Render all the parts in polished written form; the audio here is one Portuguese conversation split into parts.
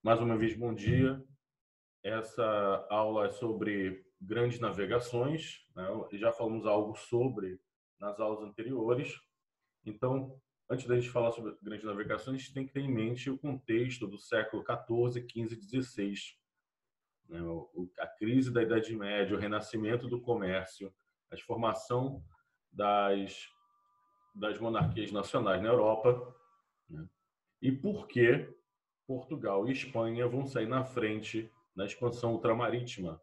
Mais uma vez, bom dia. Essa aula é sobre grandes navegações, né? Já falamos algo sobre nas aulas anteriores. Então, antes da gente falar sobre grandes navegações, a gente tem que ter em mente o contexto do século XIV, XV e XVI, né? A crise da Idade Média, o renascimento do comércio, a formação das monarquias nacionais na Europa, né? E por que Portugal e Espanha vão sair na frente na expansão ultramarítima.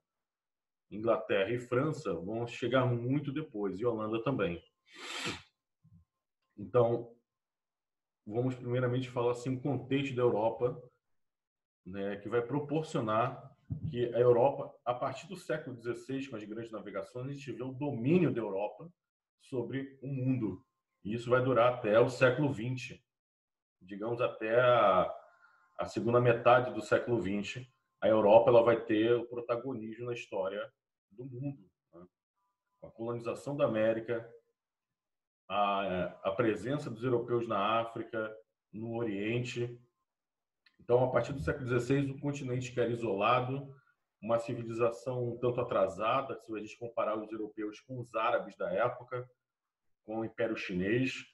Inglaterra e França vão chegar muito depois, e Holanda também. Então, vamos primeiramente falar assim, o contexto da Europa, né, que vai proporcionar que a Europa, a partir do século XVI, com as grandes navegações, a gente vê o domínio da Europa sobre o mundo. E isso vai durar até o século XX, digamos até a segunda metade do século XX. A Europa ela vai ter o protagonismo na história do mundo, né? A colonização da América, a presença dos europeus na África, no Oriente. Então, a partir do século XVI, o continente que era isolado, uma civilização um tanto atrasada, se a gente comparar os europeus com os árabes da época, com o Império Chinês.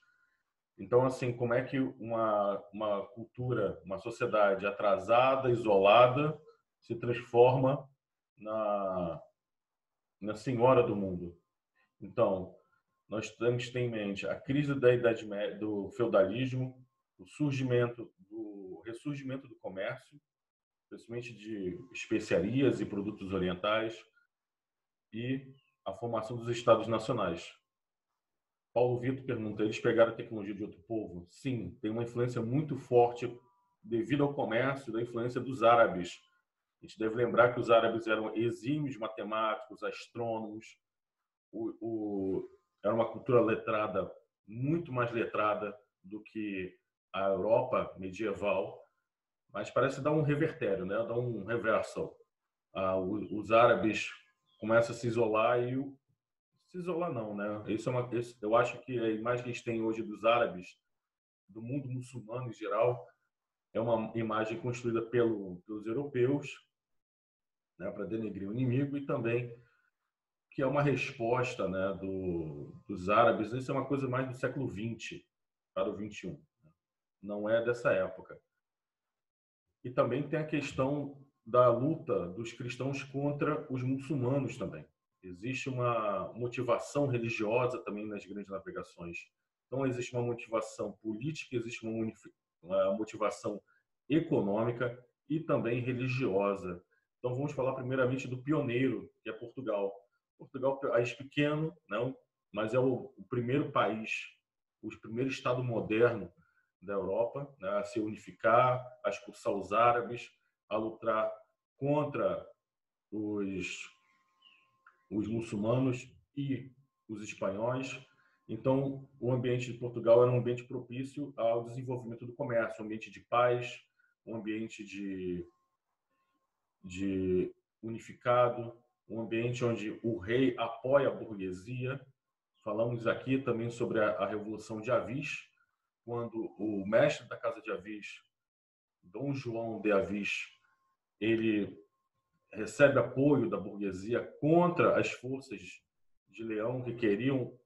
Então, assim, como é que uma cultura, uma sociedade atrasada, isolada, se transforma na senhora do mundo? Então, nós temos que ter em mente a crise da Idade Média, do feudalismo, o ressurgimento do comércio, principalmente de especiarias e produtos orientais, e a formação dos estados nacionais. Paulo Vitor pergunta: eles pegaram a tecnologia de outro povo? Sim, tem uma influência muito forte devido ao comércio, da influência dos árabes. A gente deve lembrar que os árabes eram exímios matemáticos, astrônomos, era uma cultura letrada, muito mais letrada do que a Europa medieval, mas parece dar um revertério, né? Dar um reversal. Os árabes começam a se isolar e se isolar não, né? Eu acho que a imagem que a gente tem hoje dos árabes, do mundo muçulmano em geral, é uma imagem construída pelos europeus, né, para denegrir o inimigo, e também que é uma resposta, né, dos árabes. Isso é uma coisa mais do século XX para o XXI, não é dessa época. E também tem a questão da luta dos cristãos contra os muçulmanos também. Existe uma motivação religiosa também nas grandes navegações. Então, existe uma motivação política, existe uma motivação econômica e também religiosa. Então, vamos falar primeiramente do pioneiro, que é Portugal. Portugal é um país pequeno, não, mas é o primeiro país, o primeiro Estado moderno da Europa, né, a se unificar, a expulsar os árabes, a lutar contra os muçulmanos e os espanhóis. Então, o ambiente de Portugal era um ambiente propício ao desenvolvimento do comércio, um ambiente de paz, um ambiente de unificado, um ambiente onde o rei apoia a burguesia. Falamos aqui também sobre a Revolução de Avis, quando o mestre da Casa de Avis, Dom João de Avis, ele recebe apoio da burguesia contra as forças de Leão que queriam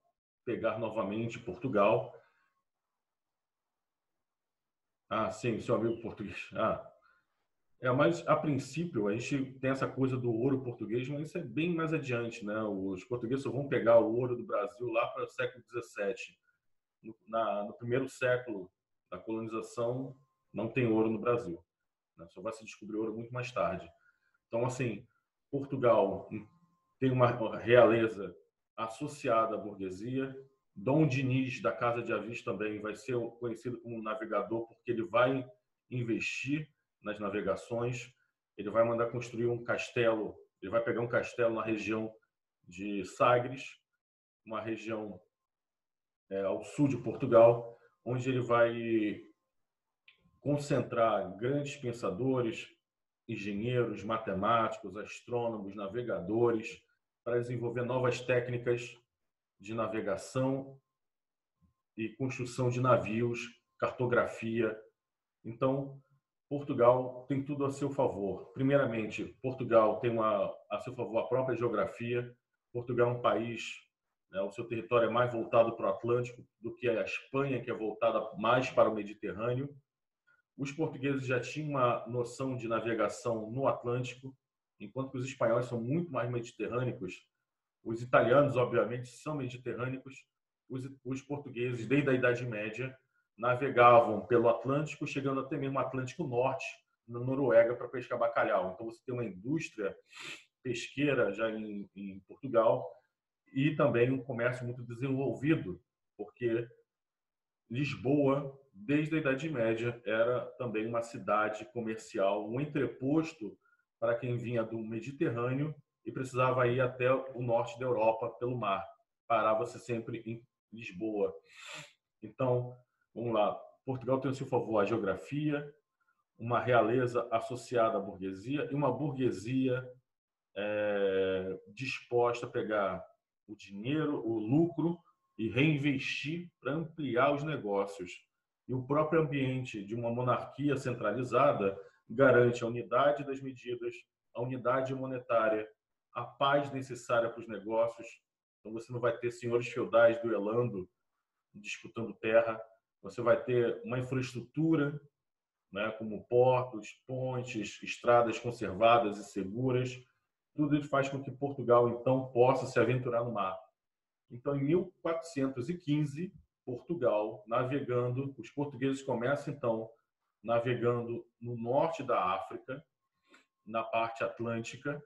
pegar novamente Portugal. Sim, seu amigo português. Mas a princípio a gente tem essa coisa do ouro português, mas isso é bem mais adiante, né? Os portugueses só vão pegar o ouro do Brasil lá para o século XVII. No primeiro século da colonização não tem ouro no Brasil, né? Só vai se descobrir ouro muito mais tarde. Então, assim, Portugal tem uma realeza associada à burguesia. Dom Dinis, da Casa de Avis, também vai ser conhecido como navegador, porque ele vai investir nas navegações. Ele vai mandar construir um castelo, ele vai pegar um castelo na região de Sagres, uma região ao sul de Portugal, onde ele vai concentrar grandes pensadores, engenheiros, matemáticos, astrônomos, navegadores, para desenvolver novas técnicas de navegação e construção de navios, cartografia. Então, Portugal tem tudo a seu favor. Primeiramente, Portugal tem a seu favor a própria geografia. Portugal é um país, né, o seu território é mais voltado para o Atlântico do que a Espanha, que é voltada mais para o Mediterrâneo. Os portugueses já tinham uma noção de navegação no Atlântico, enquanto que os espanhóis são muito mais mediterrânicos. Os italianos, obviamente, são mediterrânicos. Os portugueses, desde a Idade Média, navegavam pelo Atlântico, chegando até mesmo ao Atlântico Norte, na Noruega, para pescar bacalhau. Então, você tem uma indústria pesqueira já em Portugal e também um comércio muito desenvolvido, porque Lisboa, desde a Idade Média, era também uma cidade comercial, um entreposto para quem vinha do Mediterrâneo e precisava ir até o norte da Europa pelo mar. Parava-se sempre em Lisboa. Então, vamos lá. Portugal tem a seu favor a geografia, uma realeza associada à burguesia e uma burguesia disposta a pegar o dinheiro, o lucro e reinvestir para ampliar os negócios. E o próprio ambiente de uma monarquia centralizada garante a unidade das medidas, a unidade monetária, a paz necessária para os negócios. Então, você não vai ter senhores feudais duelando, disputando terra. Você vai ter uma infraestrutura, né, como portos, pontes, estradas conservadas e seguras. Tudo isso faz com que Portugal, então, possa se aventurar no mar. Então, em 1415, Portugal, navegando, os portugueses começam, então, navegando no norte da África, na parte atlântica,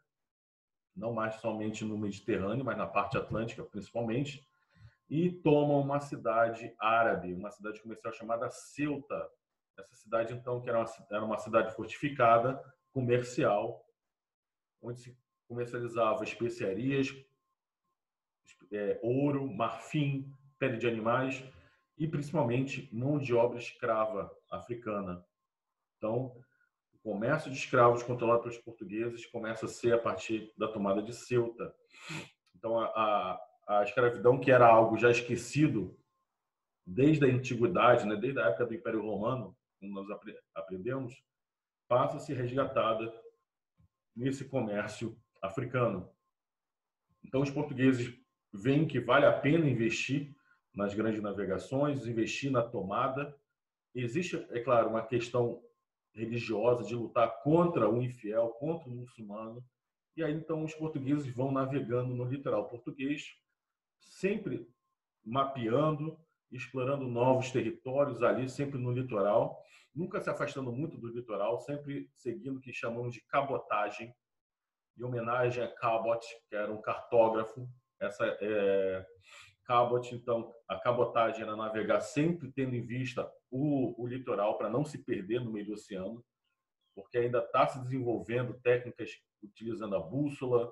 não mais somente no Mediterrâneo, mas na parte atlântica, principalmente, e tomam uma cidade árabe, uma cidade comercial chamada Ceuta. Essa cidade, então, que era uma cidade fortificada, comercial, onde se comercializava especiarias, ouro, marfim, pele de animais e, principalmente, mão de obra escrava africana. Então, o comércio de escravos controlado pelos portugueses começa a ser a partir da tomada de Ceuta. Então, a escravidão, que era algo já esquecido desde a antiguidade, né, desde a época do Império Romano, como nós aprendemos, passa a ser resgatada nesse comércio africano. Então, os portugueses veem que vale a pena investir nas grandes navegações, investir na tomada. Existe, é claro, uma questão religiosa de lutar contra o infiel, contra o muçulmano. E aí, então, os portugueses vão navegando no litoral português, sempre mapeando, explorando novos territórios ali, sempre no litoral, nunca se afastando muito do litoral, sempre seguindo o que chamamos de cabotagem, em homenagem a Cabot, que era um cartógrafo. Cabot, então, a cabotagem era navegar sempre tendo em vista o litoral para não se perder no meio do oceano, porque ainda está se desenvolvendo técnicas utilizando a bússola,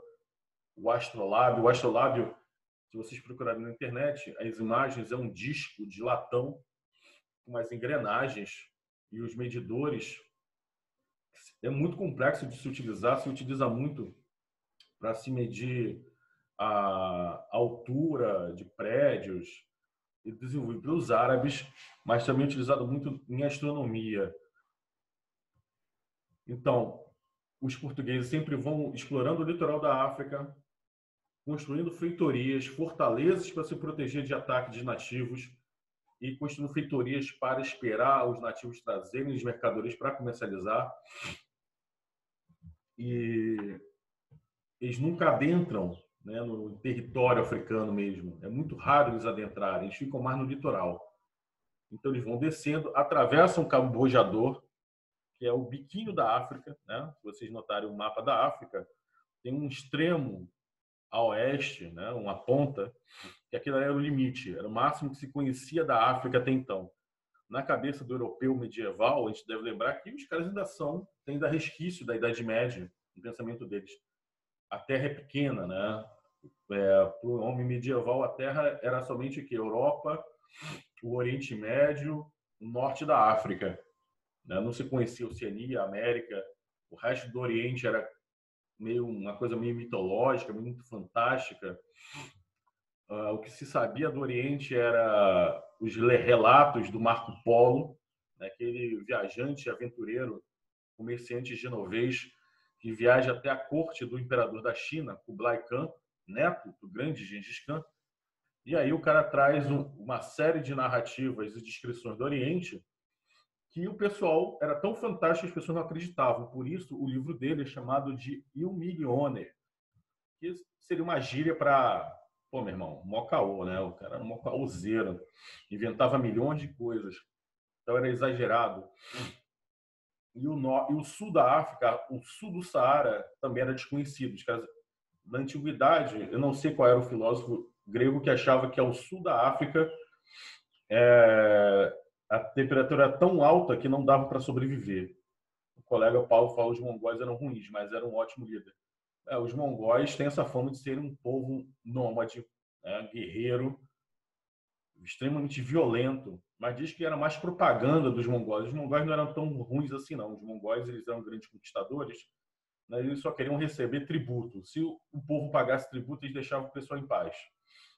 o astrolábio. O astrolábio, se vocês procurarem na internet, as imagens é um disco de latão com umas engrenagens e os medidores. É muito complexo de se utilizar, se utiliza muito para se medir a altura de prédios, e desenvolvido pelos árabes, mas também utilizado muito em astronomia. Então, os portugueses sempre vão explorando o litoral da África, construindo feitorias, fortalezas para se proteger de ataques de nativos e construindo feitorias para esperar os nativos trazerem as mercadorias para comercializar. E eles nunca adentram, né, no território africano mesmo. É muito raro eles adentrarem, eles ficam mais no litoral. Então, eles vão descendo, atravessam o Cabo Bojador, que é o biquinho da África, né? Se vocês notarem o mapa da África, tem um extremo a oeste, né, uma ponta, que aquilo era o limite, era o máximo que se conhecia da África até então. Na cabeça do europeu medieval, a gente deve lembrar que os caras ainda têm ainda resquício da Idade Média no pensamento deles. A Terra é pequena, né? Para o homem medieval, a Terra era somente o que? Europa, o Oriente Médio, o norte da África. Né? Não se conhecia a Oceania, a América. O resto do Oriente era uma coisa meio mitológica, muito fantástica. O que se sabia do Oriente era os relatos do Marco Polo, né? Aquele viajante aventureiro comerciante genovês que viaja até a corte do imperador da China, Kublai Khan, neto do grande Gengis Khan. E aí o cara traz uma série de narrativas e descrições do Oriente que o pessoal era tão fantástico que as pessoas não acreditavam. Por isso, o livro dele é chamado de Il Miglione, que seria uma gíria para, pô, meu irmão, mó caô, né? O cara era mó caôzeiro, inventava milhões de coisas, então era exagerado. E o sul da África, o sul do Saara, também era desconhecido. Na antiguidade, eu não sei qual era o filósofo grego que achava que ao sul da África a temperatura era tão alta que não dava para sobreviver. O colega Paulo fala que os mongóis eram ruins, mas eram um ótimo líder. Os mongóis têm essa fama de serem um povo nômade, né, guerreiro, extremamente violento, mas diz que era mais propaganda dos mongóis. Os mongóis não eram tão ruins assim, não. Os mongóis, eles eram grandes conquistadores, né, eles só queriam receber tributo. Se o povo pagasse tributo, eles deixavam o pessoal em paz.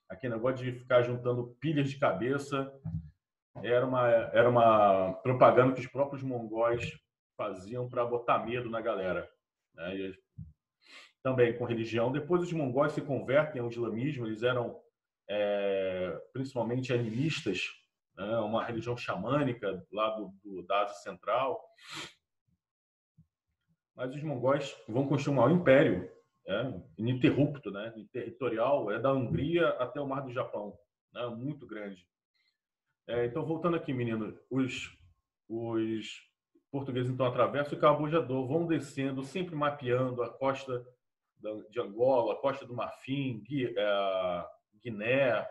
Aquele negócio de ficar juntando pilhas de cabeça era uma propaganda que os próprios mongóis faziam para botar medo na galera, né? E também com religião. Depois os mongóis se convertem ao islamismo, eles eram principalmente animistas, né? Uma religião xamânica lá da Ásia Central. Mas os mongóis vão construir um maior império, ininterrupto, né? Territorial, da Hungria até o Mar do Japão, né? Muito grande. Então, voltando aqui, menino, os portugueses então atravessam o Cabo Bojador, vão descendo, sempre mapeando a costa de Angola, a costa do Marfim, Guiné,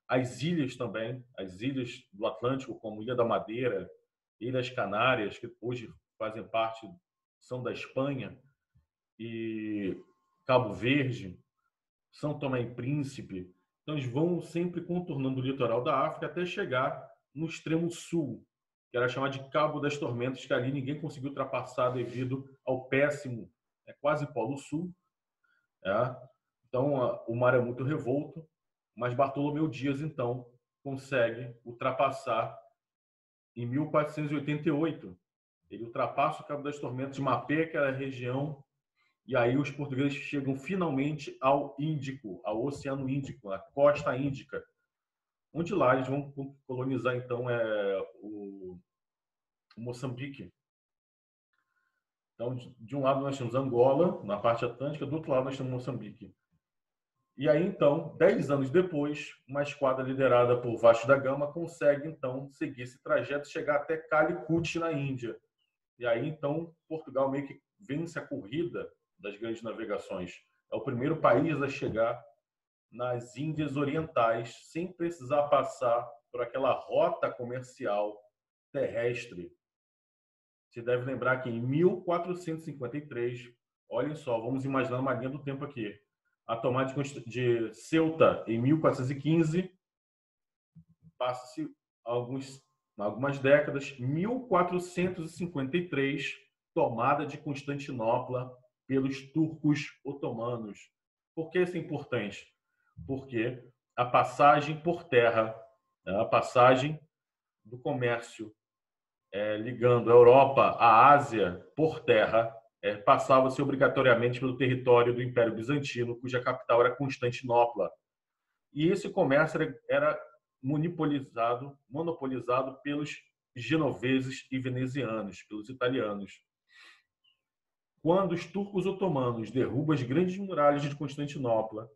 as ilhas também, as ilhas do Atlântico, como Ilha da Madeira, Ilhas Canárias, que hoje fazem parte, são da Espanha, e Cabo Verde, São Tomé e Príncipe. Então, eles vão sempre contornando o litoral da África até chegar no extremo sul, que era chamado de Cabo das Tormentas, que ali ninguém conseguiu ultrapassar devido ao péssimo, quase polo sul. Então, o mar é muito revolto, mas Bartolomeu Dias, então, consegue ultrapassar em 1488. Ele ultrapassa o Cabo das Tormentas, mapeia aquela região. E aí os portugueses chegam finalmente ao Índico, ao Oceano Índico, à costa índica, onde lá eles vão colonizar então o Moçambique. Então, de um lado nós temos Angola, na parte atlântica, do outro lado nós temos Moçambique. E aí então, 10 anos depois, uma esquadra liderada por Vasco da Gama consegue então seguir esse trajeto e chegar até Calicut, na Índia. E aí então Portugal meio que vence a corrida das grandes navegações. É o primeiro país a chegar nas Índias Orientais sem precisar passar por aquela rota comercial terrestre. Você deve lembrar que em 1453, olhem só, vamos imaginar uma linha do tempo aqui. A tomada de Ceuta em 1415, passa-se algumas décadas, 1453, tomada de Constantinopla pelos turcos otomanos. Por que isso é importante? Porque a passagem por terra, a passagem do comércio ligando a Europa à Ásia por terra, passava-se obrigatoriamente pelo território do Império Bizantino, cuja capital era Constantinopla. E esse comércio era monopolizado pelos genoveses e venezianos, pelos italianos. Quando os turcos otomanos derrubam as grandes muralhas de Constantinopla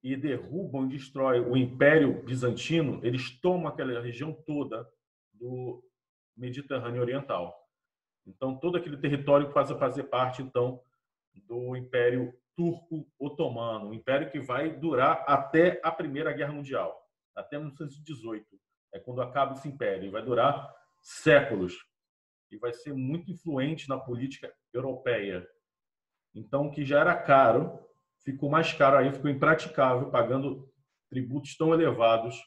e derrubam e destroem o Império Bizantino, eles tomam aquela região toda do Mediterrâneo Oriental. Então, todo aquele território passa a fazer parte, então, do Império Turco-Otomano, um império que vai durar até a Primeira Guerra Mundial, até 1918. É quando acaba esse império. Vai durar séculos e vai ser muito influente na política europeia. Então, o que já era caro, ficou mais caro aí, ficou impraticável, pagando tributos tão elevados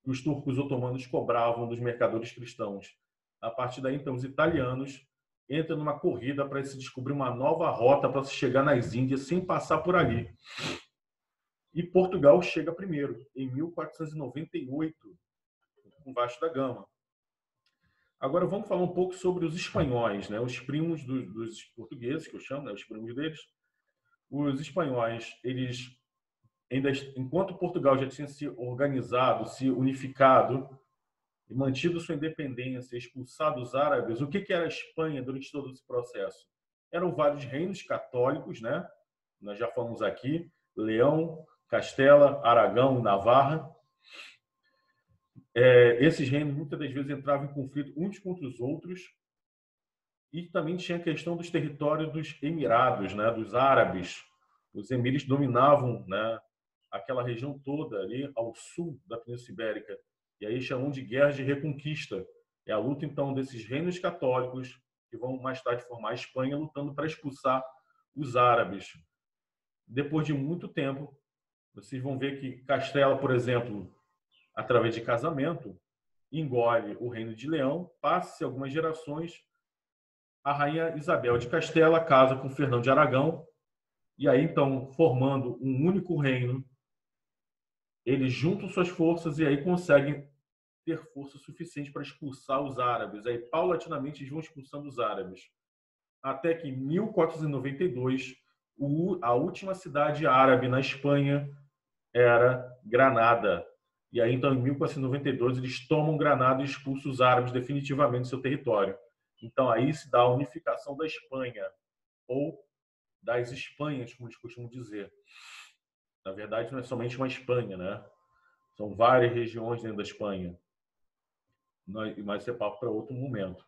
que os turcos otomanos cobravam dos mercadores cristãos. A partir daí, então, os italianos entram numa corrida para se descobrir uma nova rota para se chegar nas Índias sem passar por ali. E Portugal chega primeiro, em 1498, com Vasco da Gama. Agora vamos falar um pouco sobre os espanhóis, né? Os primos dos portugueses, que eu chamo, né? Os primos deles. Os espanhóis, eles ainda, enquanto Portugal já tinha se organizado, se unificado e mantido sua independência, expulsado os árabes, o que era a Espanha durante todo esse processo? Eram vários reinos católicos, né? Nós já falamos aqui, Leão, Castela, Aragão, Navarra. Esses reinos muitas das vezes entravam em conflito uns contra os outros, e também tinha a questão dos territórios dos Emirados, né, dos árabes. Os emires dominavam, né, aquela região toda ali ao sul da Península Ibérica. E aí chamam de guerra de reconquista. É a luta, então, desses reinos católicos, que vão mais tarde formar a Espanha, lutando para expulsar os árabes. Depois de muito tempo, vocês vão ver que Castela, por exemplo, através de casamento, engole o reino de Leão, passa-se algumas gerações, a rainha Isabel de Castela casa com Fernão de Aragão, e aí, então, formando um único reino, eles juntam suas forças e aí conseguem ter força suficiente para expulsar os árabes. Aí, paulatinamente, eles vão expulsando os árabes. Até que, em 1492, a última cidade árabe na Espanha era Granada. E aí, então, em 1492, eles tomam Granada e expulsam os árabes definitivamente do seu território. Então, aí se dá a unificação da Espanha, ou das Espanhas, como eles costumam dizer. Na verdade, não é somente uma Espanha, né? São várias regiões dentro da Espanha. Mas isso é papo para outro momento.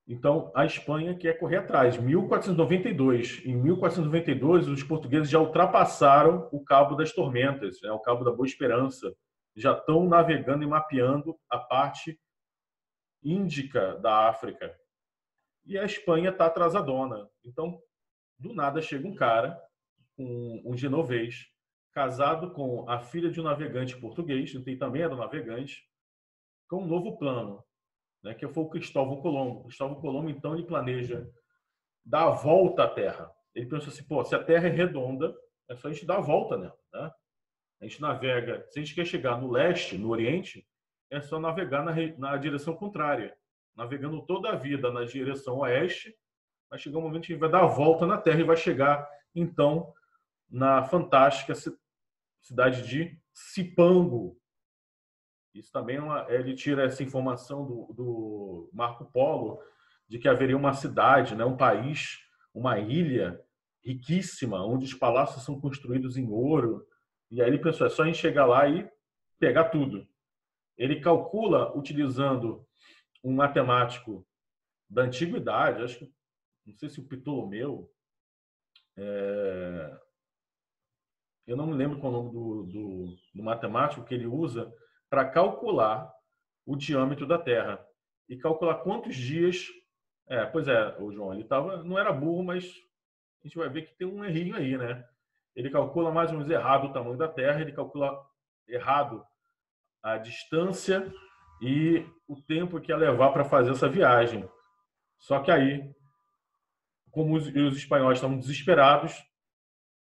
Então, a Espanha quer correr atrás. 1492. Em 1492, os portugueses já ultrapassaram o Cabo das Tormentas, né? O Cabo da Boa Esperança. Já estão navegando e mapeando a parte índica da África. E a Espanha está atrasadona. Então, do nada chega um cara, um genovês, casado com a filha de um navegante português, então também era um navegante, com um novo plano, né, que foi o Cristóvão Colombo. O Cristóvão Colombo, então, ele planeja dar a volta à Terra. Ele pensa assim, pô, se a Terra é redonda, é só a gente dar a volta nela, né? A gente navega, se a gente quer chegar no leste, no oriente, é só navegar na direção contrária. Navegando toda a vida na direção oeste, vai chegar um momento que a gente vai dar a volta na Terra e vai chegar, então, na fantástica cidade de Cipango. Isso também ele tira essa informação do Marco Polo de que haveria uma cidade, né, um país, uma ilha riquíssima, onde os palácios são construídos em ouro. E aí ele pensou, é só a gente chegar lá e pegar tudo. Ele calcula utilizando um matemático da antiguidade, acho que, não sei se o Ptolomeu, eu não me lembro qual é o nome do matemático que ele usa para calcular o diâmetro da Terra e calcular quantos dias. Pois é, o João, ele não era burro, mas a gente vai ver que tem um errinho aí, né? Ele calcula mais ou menos errado o tamanho da Terra, ele calcula errado a distância e o tempo que ia levar para fazer essa viagem. Só que aí, como os espanhóis estavam desesperados,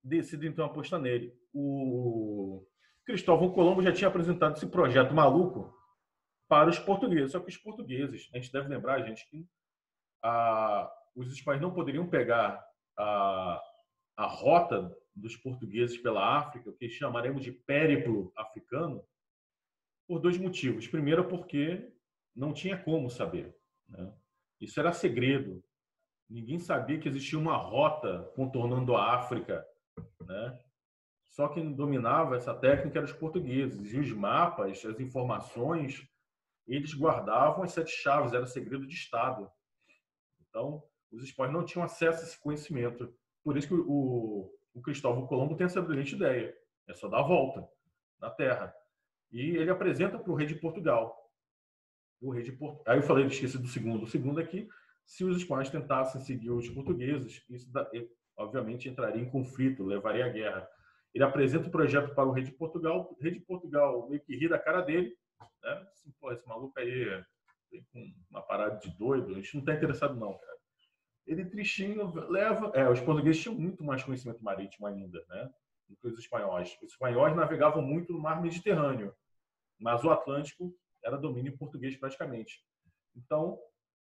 decidem então apostar nele. O Cristóvão Colombo já tinha apresentado esse projeto maluco para os portugueses. Só que os portugueses, a gente deve lembrar, gente, que os espanhóis não poderiam pegar a rota dos portugueses pela África, o que chamaremos de périplo africano, por dois motivos. Primeiro, porque não tinha como saber, né? Isso era segredo. Ninguém sabia que existia uma rota contornando a África, né? Só quem dominava essa técnica eram os portugueses. E os mapas, as informações, eles guardavam as sete chaves, era segredo de Estado. Então, os espanhóis não tinham acesso a esse conhecimento. Por isso que o Cristóvão Colombo tem essa brilhante ideia. É só dar a volta na Terra. E ele apresenta para o rei de Portugal. Aí eu falei, esqueci do segundo. O segundo é que, se os espanhóis tentassem seguir os portugueses, isso obviamente entraria em conflito, levaria à guerra. Ele apresenta o projeto para o rei de Portugal. O rei de Portugal meio que ri da cara dele, né? Assim, pô, esse maluco aí tem uma parada de doido, a gente não está interessado não, cara. Ele tristinho leva. Os portugueses tinham muito mais conhecimento marítimo ainda, né, do que os espanhóis. Os espanhóis navegavam muito no mar Mediterrâneo, mas o Atlântico era domínio português praticamente. Então,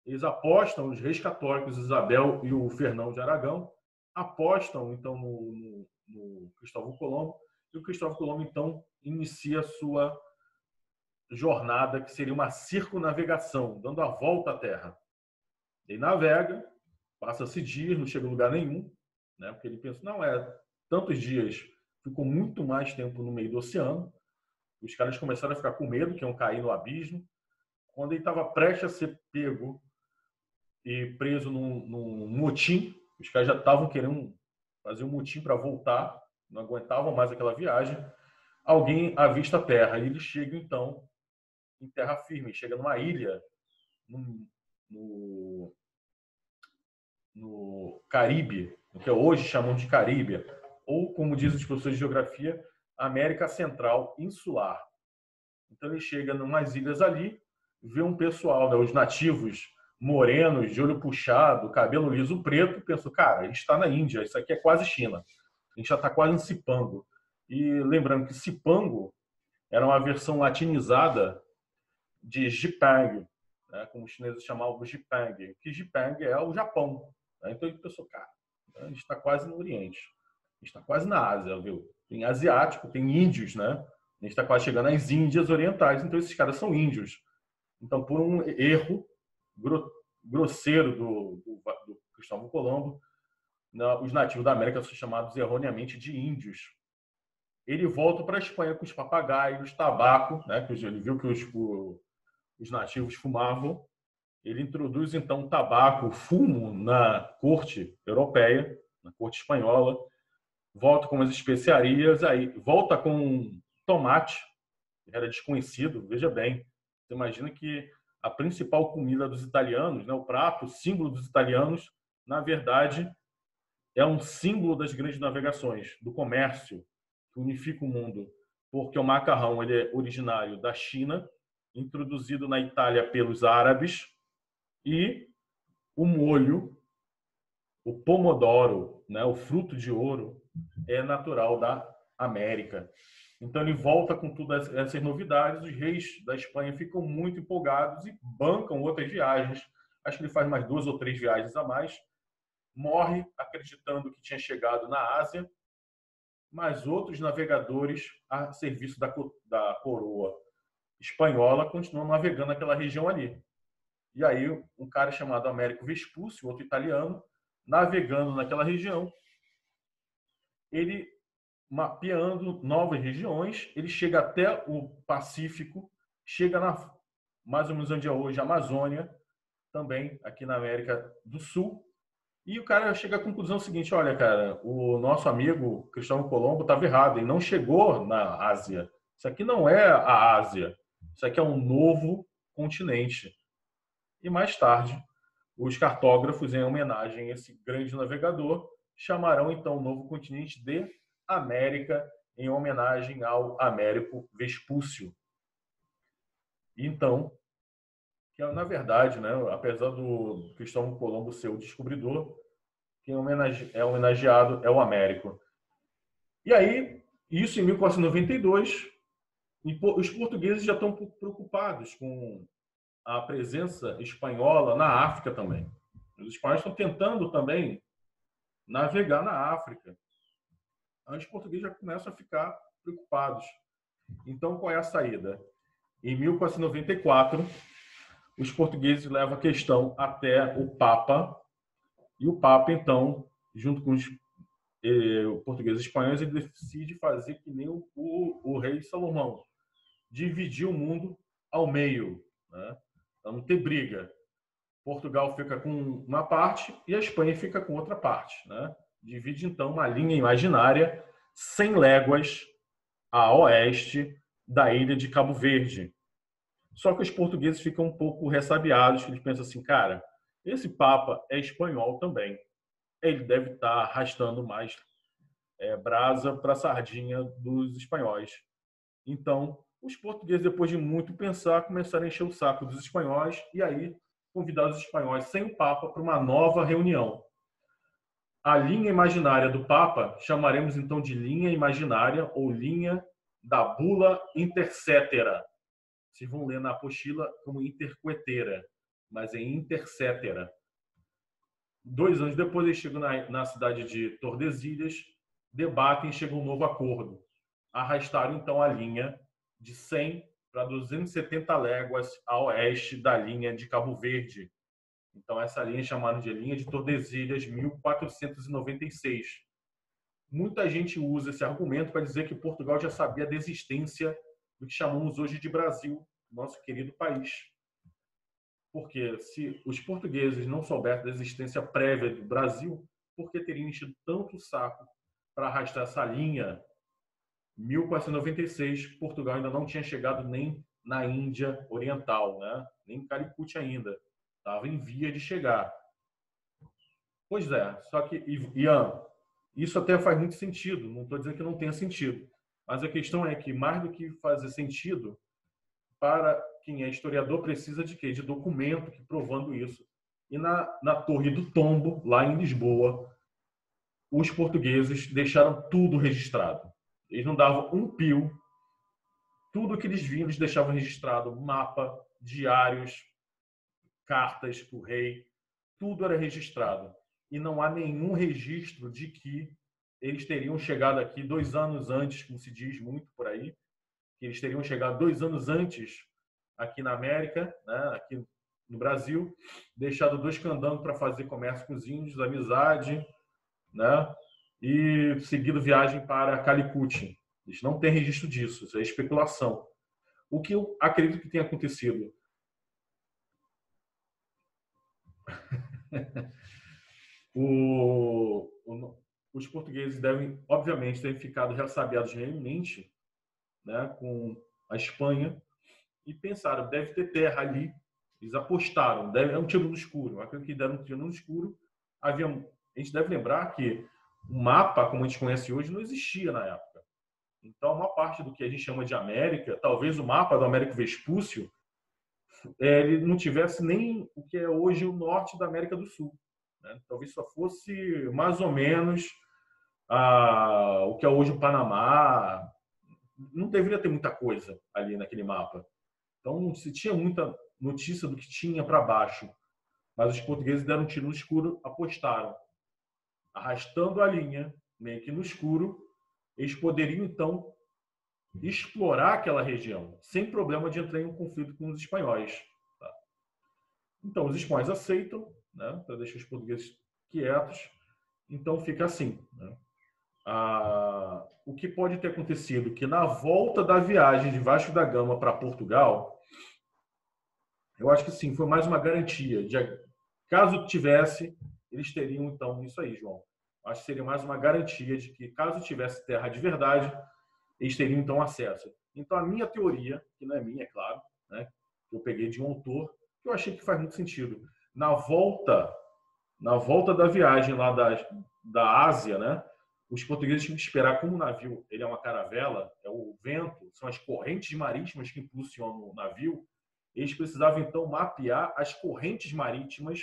eles apostam, os reis católicos, Isabel e o Fernão de Aragão, apostam, então, no Cristóvão Colombo, e o Cristóvão Colombo, então, inicia a sua jornada, que seria uma circunnavegação, dando a volta à Terra. Ele navega, passa-se dias, não chega a lugar nenhum, né? Porque ele pensa, não, tantos dias, ficou muito mais tempo no meio do oceano. Os caras começaram a ficar com medo, que iam cair no abismo. Quando ele estava prestes a ser pego e preso num motim, os caras já estavam querendo fazer um motim para voltar, não aguentavam mais aquela viagem. Alguém avista a terra e eles chegam, então, em terra firme. Chega numa ilha, no Caribe, o que hoje chamam de Caribe, ou, como dizem os professores de geografia, América Central Insular. Então ele chega em umas ilhas ali, vê um pessoal, né, os nativos morenos, de olho puxado, cabelo liso preto, pensa, cara, a gente está na Índia, isso aqui é quase China. A gente já está quase em Cipango. E lembrando que Cipango era uma versão latinizada de Jipang, né, como os chineses chamavam de Jipang, que Jipang é o Japão. Né? Então ele pensou, cara, a gente está quase no Oriente, a gente está quase na Ásia, viu? Tem asiático, tem índios, né? A gente está quase chegando às Índias orientais, então esses caras são índios. Então, por um erro grosseiro do Cristóvão Colombo, os nativos da América são chamados erroneamente de índios. Ele volta para a Espanha com os papagaios, tabaco, né? Ele viu que os nativos fumavam. Ele introduz, então, tabaco, fumo na corte europeia, na corte espanhola. Volta com as especiarias, aí volta com tomate, que era desconhecido, veja bem. Você imagina que a principal comida dos italianos, né, o prato, o símbolo dos italianos, na verdade, é um símbolo das grandes navegações, do comércio, que unifica o mundo. Porque o macarrão ele é originário da China, introduzido na Itália pelos árabes, e o molho, o pomodoro, né, o fruto de ouro, é natural da América. Então ele volta com todas essas novidades, os reis da Espanha ficam muito empolgados e bancam outras viagens. Acho que ele faz mais 2 ou 3 viagens a mais. Morre acreditando que tinha chegado na Ásia, mas outros navegadores a serviço da coroa espanhola continuam navegando naquela região ali. E aí um cara chamado Américo Vespúcio, outro italiano, navegando naquela região, ele mapeando novas regiões, ele chega até o Pacífico, chega mais ou menos onde é hoje a Amazônia, também aqui na América do Sul, e o cara chega à conclusão seguinte, olha, cara, o nosso amigo Cristóvão Colombo estava errado, ele não chegou na Ásia. Isso aqui não é a Ásia, isso aqui é um novo continente. E mais tarde, os cartógrafos, em homenagem a esse grande navegador, chamarão então o novo continente de América, em homenagem ao Américo Vespúcio. Então, que na verdade, né, apesar do Cristóvão Colombo ser o descobridor, quem é homenageado é o Américo. E aí, isso em 1492, os portugueses já estão preocupados com a presença espanhola na África também. Os espanhóis estão tentando também navegar na África. Aí os portugueses já começam a ficar preocupados. Então, qual é a saída? Em 1494, os portugueses levam a questão até o Papa, e o Papa, então, junto com os portugueses espanhóis, ele decide fazer que nem o rei Salomão, dividir o mundo ao meio, né? Então, não ter briga. Portugal fica com uma parte e a Espanha fica com outra parte, né? Divide, então, uma linha imaginária 100 léguas a oeste da ilha de Cabo Verde. Só que os portugueses ficam um pouco ressabiados, eles pensam assim, cara, esse Papa é espanhol também. Ele deve estar arrastando mais brasa para a sardinha dos espanhóis. Então, os portugueses, depois de muito pensar, começaram a encher o saco dos espanhóis e aí convidaram os espanhóis sem o Papa para uma nova reunião. A linha imaginária do Papa chamaremos então de linha imaginária ou linha da bula intercetera. Vocês vão ler na apostila como interquetera. mas em Intercetera. 2 anos depois, eles chegam na cidade de Tordesilhas, debatem e chegam a um novo acordo. Arrastaram, então, a linha de 100 para 270 léguas a oeste da linha de Cabo Verde. Então, essa linha é chamada de linha de Tordesilhas, 1496. Muita gente usa esse argumento para dizer que Portugal já sabia da existência do que chamamos hoje de Brasil, nosso querido país. Porque se os portugueses não soubessem da existência prévia do Brasil, por que teriam enchido tanto o saco para arrastar essa linha? 1496, Portugal ainda não tinha chegado nem na Índia Oriental, né? Nem em Calicut ainda. Estava em via de chegar. Pois é, só que, Ian, isso até faz muito sentido, não estou dizendo que não tenha sentido, mas a questão é que, mais do que fazer sentido, para quem é historiador, precisa de quê? De documento que provando isso. E na Torre do Tombo, lá em Lisboa, os portugueses deixaram tudo registrado. Eles não davam um pio, tudo que eles viam, eles deixavam registrado, mapa, diários, cartas para o rei, tudo era registrado. E não há nenhum registro de que eles teriam chegado aqui 2 anos antes, como se diz muito por aí, que eles teriam chegado 2 anos antes aqui na América, né, aqui no Brasil, deixado 2 candangos para fazer comércio com os índios, amizade, né, e seguido viagem para Calicut. Eles não têm registro disso, isso é especulação. O que eu acredito que tenha acontecido? Os portugueses devem, obviamente, ter ficado ressabiados realmente, né, com a Espanha, e pensaram, deve ter terra ali. Eles apostaram, é um tiro no escuro. Aquilo que deram um tiro no escuro, a gente deve lembrar que o mapa, como a gente conhece hoje, não existia na época. Então, uma parte do que a gente chama de América, talvez o mapa do Américo Vespúcio, ele não tivesse nem o que é hoje o norte da América do Sul, né? Talvez só fosse mais ou menos o que é hoje o Panamá. Não deveria ter muita coisa ali naquele mapa. Então, não se tinha muita notícia do que tinha para baixo. Mas os portugueses deram um tiro no escuro, apostaram. Arrastando a linha, meio que no escuro, eles poderiam, então, explorar aquela região, sem problema de entrar em um conflito com os espanhóis. Tá? Então, os espanhóis aceitam, né, para deixar os portugueses quietos. Então, fica assim. Né? O que pode ter acontecido que na volta da viagem de Vasco da Gama para Portugal, eu acho que sim, foi mais uma garantia. Caso tivesse, eles teriam então isso aí, João. Acho que seria mais uma garantia de que caso tivesse terra de verdade, eles teriam então acesso. Então a minha teoria, que não é minha, é claro, né, eu peguei de um autor, que eu achei que faz muito sentido. Na volta da viagem lá da Ásia, né, os portugueses tinham que esperar, como o navio ele é uma caravela, é o vento, são as correntes marítimas que impulsionam o navio, eles precisavam então mapear as correntes marítimas,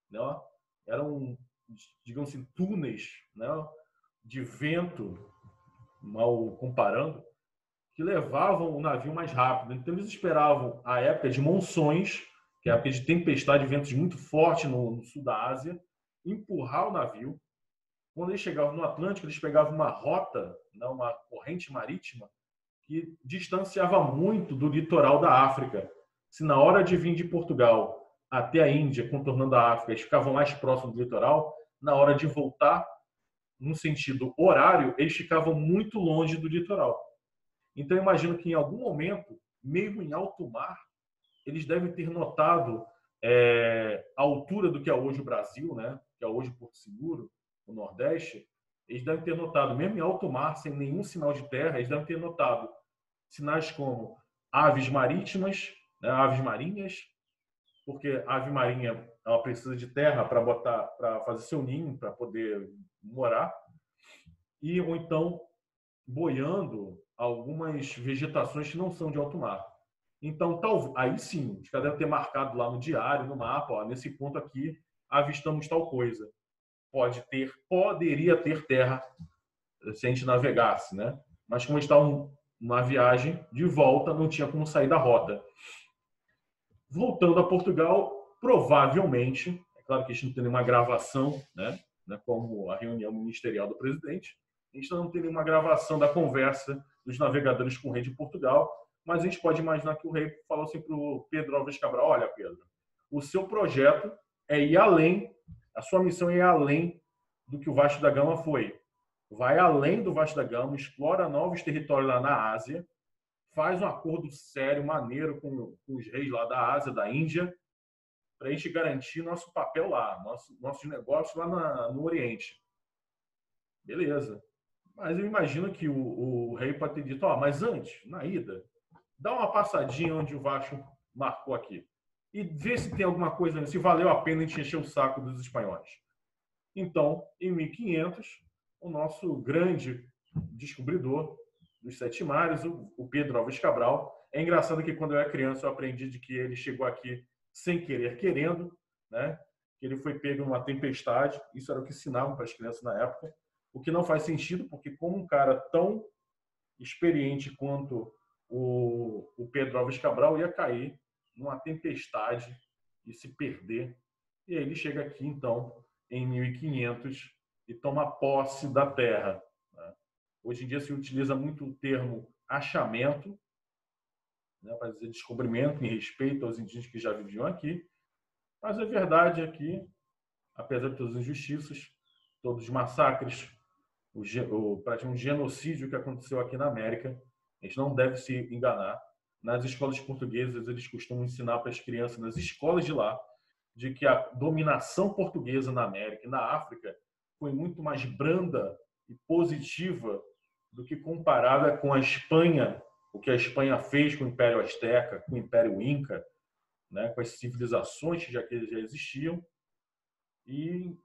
né, eram, digamos assim, túneis, né, de vento, mal comparando, que levavam o navio mais rápido. Então eles esperavam a época de monções, que é a época de tempestade, ventos muito fortes no sul da Ásia, empurrar o navio. Quando eles chegavam no Atlântico, eles pegavam uma rota, uma corrente marítima, que distanciava muito do litoral da África. Se na hora de vir de Portugal até a Índia, contornando a África, eles ficavam mais próximos do litoral, na hora de voltar, no sentido horário, eles ficavam muito longe do litoral. Então, eu imagino que em algum momento, mesmo em alto mar, eles devem ter notado a altura do que é hoje o Brasil, né? Que é hoje Porto Seguro, o Nordeste. Eles devem ter notado, mesmo em alto mar, sem nenhum sinal de terra, eles devem ter notado sinais como aves marítimas, né? Aves marinhas, porque a ave marinha ela precisa de terra para fazer seu ninho, para poder morar, ou então boiando algumas vegetações que não são de alto mar. Então, aí sim, os caras devem ter marcado lá no diário, no mapa, ó, nesse ponto aqui, avistamos tal coisa. Poderia ter terra se a gente navegasse, né? Mas como está uma viagem de volta, não tinha como sair da rota. Voltando a Portugal, provavelmente, é claro que a gente não tem nenhuma gravação, né, como a reunião ministerial do presidente, a gente não tem nenhuma gravação da conversa dos navegadores com o rei de Portugal, mas a gente pode imaginar que o rei falou assim para o Pedro Álvares Cabral: olha, Pedro, o seu projeto é ir além, a sua missão é ir além do que o Vasco da Gama foi. Vai além do Vasco da Gama, explora novos territórios lá na Ásia, faz um acordo sério, maneiro com os reis lá da Ásia, da Índia, para a gente garantir nosso papel lá, nossos negócios lá no Oriente. Beleza. Mas eu imagino que o rei pode ter dito: mas antes, na ida, dá uma passadinha onde o Vasco marcou aqui. E vê se tem alguma coisa, se valeu a pena a gente encher o saco dos espanhóis. Então, em 1500, o nosso grande descobridor dos Sete Mares, o Pedro Álvares Cabral. É engraçado que quando eu era criança eu aprendi de que ele chegou aqui sem querer, querendo, né? Que ele foi pego numa tempestade. Isso era o que ensinavam para as crianças na época. O que não faz sentido, porque como um cara tão experiente quanto o Pedro Álvares Cabral ia cair numa tempestade e se perder. E aí ele chega aqui, então, em 1500 e toma posse da terra. Né? Hoje em dia se utiliza muito o termo achamento, né, para dizer descobrimento em respeito aos indígenas que já viviam aqui. Mas a verdade é que, apesar de todas as injustiças, todos os massacres, praticamente um genocídio que aconteceu aqui na América, a gente não deve se enganar. Nas escolas portuguesas, eles costumam ensinar para as crianças, nas escolas de lá, de que a dominação portuguesa na América e na África foi muito mais branda e positiva do que comparada com a Espanha, o que a Espanha fez com o Império Azteca, com o Império Inca, né, com as civilizações que já existiam. E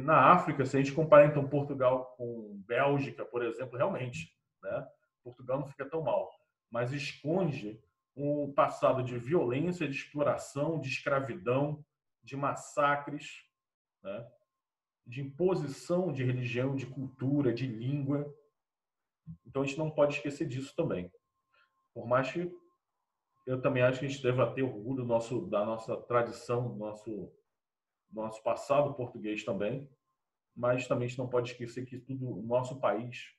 na África, se a gente comparar então Portugal com Bélgica, por exemplo, realmente, né, Portugal não fica tão mal, mas esconde um passado de violência, de exploração, de escravidão, de massacres, né, de imposição de religião, de cultura, de língua. Então a gente não pode esquecer disso também. Por mais que eu também acho que a gente deva ter orgulho da nossa tradição, do nosso passado português também, mas também a gente não pode esquecer que tudo o nosso país,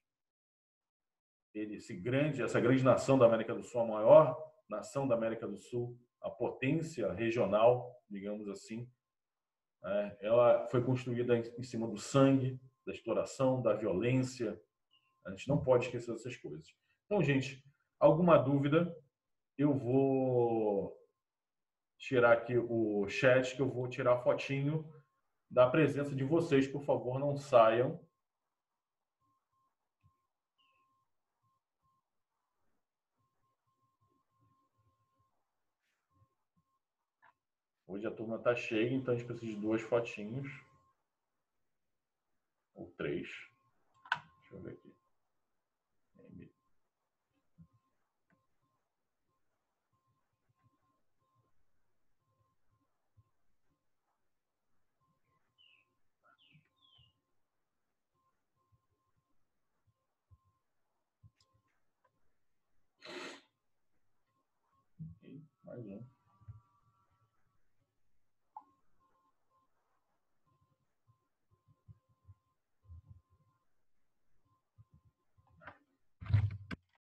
essa grande nação da América do Sul, a maior nação da América do Sul, a potência regional, digamos assim, ela foi construída em cima do sangue, da exploração, da violência. A gente não pode esquecer dessas coisas. Então, gente, alguma dúvida, eu vou tirar aqui o chat, que eu vou tirar a fotinho da presença de vocês. Por favor, não saiam. Hoje a turma está cheia, então a gente precisa de 2 fotinhos. Ou 3. Deixa eu ver aqui. Mais um.